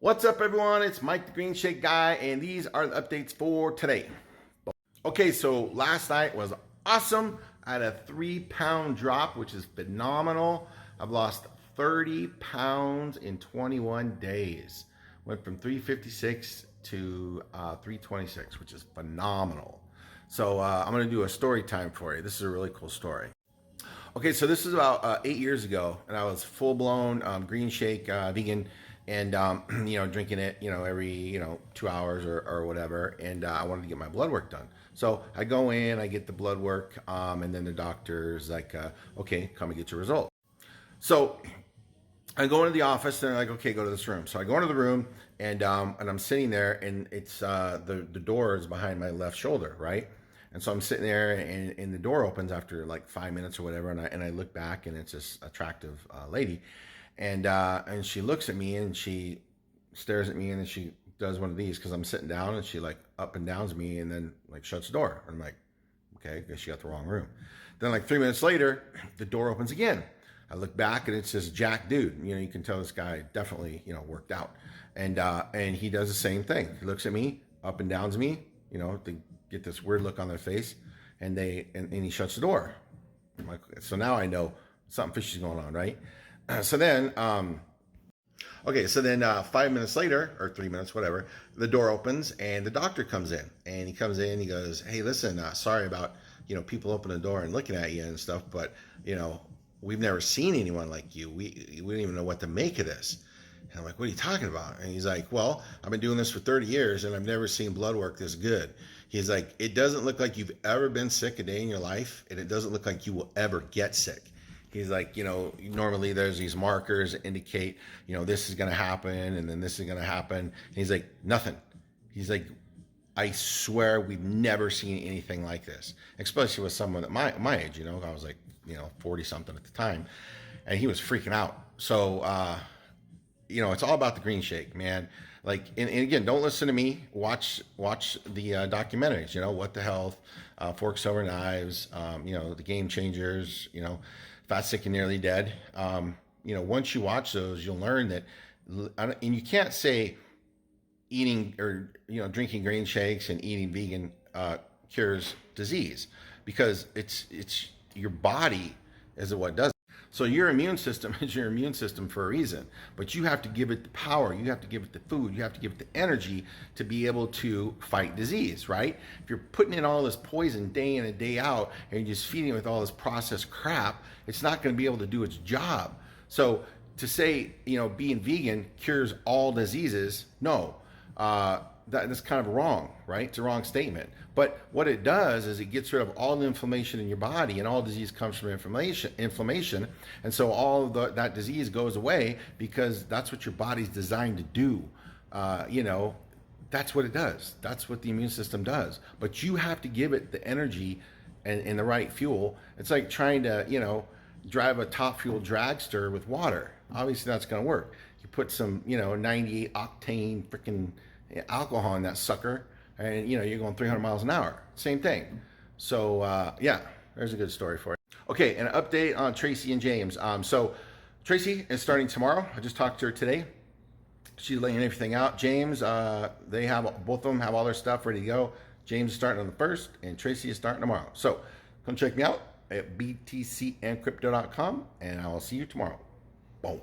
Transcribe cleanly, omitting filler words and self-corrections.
What's up, everyone? It's Mike the Green Shake Guy, and these are the updates for today. Okay, so last night was awesome. I had a 3-pound drop, which is phenomenal. I've lost 30 pounds in 21 days. Went from 356 to 326, which is phenomenal. So I'm going to do a story time for you. This is a really cool story. Okay, so this is about 8 years ago, and I was full-blown green shake vegan, and drinking it every 2 hours or whatever, and I wanted to get my blood work done. So I go in, I get the blood work, and then the doctor's like, okay, come and get your result. So I go into the office, and they're like, okay, go to this room. So I go into the room, and I'm sitting there, and it's the door is behind my left shoulder, right? And so I'm sitting there, and the door opens after like 5 minutes or whatever, and I look back, and it's this attractive lady, and she looks at me, and she stares at me, and then she does one of these because I'm sitting down, and she like up and downs me, and then like shuts the door. I'm like, okay, I guess she got the wrong room. Then like 3 minutes later, the door opens again. I look back, and it's this jack dude. You can tell this guy definitely worked out, and he does the same thing. He looks at me, up and downs me, they get this weird look on their face, and he shuts the door. I'm like, so now I know something fishy is going on, right? So then 5 minutes later, or 3 minutes, whatever, the door opens, and the doctor comes in, and he goes, hey, listen, sorry about people opening the door and looking at you and stuff, but we've never seen anyone like you. We don't even know what to make of this. And I'm like, what are you talking about? And he's like, well, I've been doing this for 30 years, and I've never seen blood work this good. He's like, it doesn't look like you've ever been sick a day in your life, and it doesn't look like you will ever get sick. He's like, normally there's these markers that indicate, this is going to happen, and then this is going to happen. And he's like, nothing. He's like, I swear we've never seen anything like this, especially with someone at my age. I was like, 40 something at the time, and he was freaking out. So, it's all about the green shake, man. Like, and again, don't listen to me. Watch the documentaries. What the Health, Forks Over Knives. The Game Changers. Fat, Sick, and Nearly Dead. Once you watch those, you'll learn that, and you can't say eating or drinking green shakes and eating vegan cures disease, because it's your body is what does it. So your immune system is your immune system for a reason, but you have to give it the power, you have to give it the food, you have to give it the energy to be able to fight disease, right? If you're putting in all this poison day in and day out, and you're just feeding it with all this processed crap, it's not going to be able to do its job. So to say, being vegan cures all diseases, no. That's kind of wrong, right? It's a wrong statement. But what it does is it gets rid of all the inflammation in your body, and all disease comes from inflammation. And so all of that disease goes away, because that's what your body's designed to do. That's what it does. That's what the immune system does. But you have to give it the energy and the right fuel. It's like trying to, drive a top fuel dragster with water. Obviously that's going to work. You put some, 98 octane freaking alcohol in that sucker, and you're going 300 miles an hour. Same thing. So yeah, there's a good story for you. Okay, an update on Tracy and James. So Tracy is starting tomorrow. I just talked to her today. She's laying everything out. James, they have both of them have all their stuff ready to go. James is starting on the 1st, and Tracy is starting tomorrow. So come check me out at btcandcrypto.com, and I will see you tomorrow. Boom.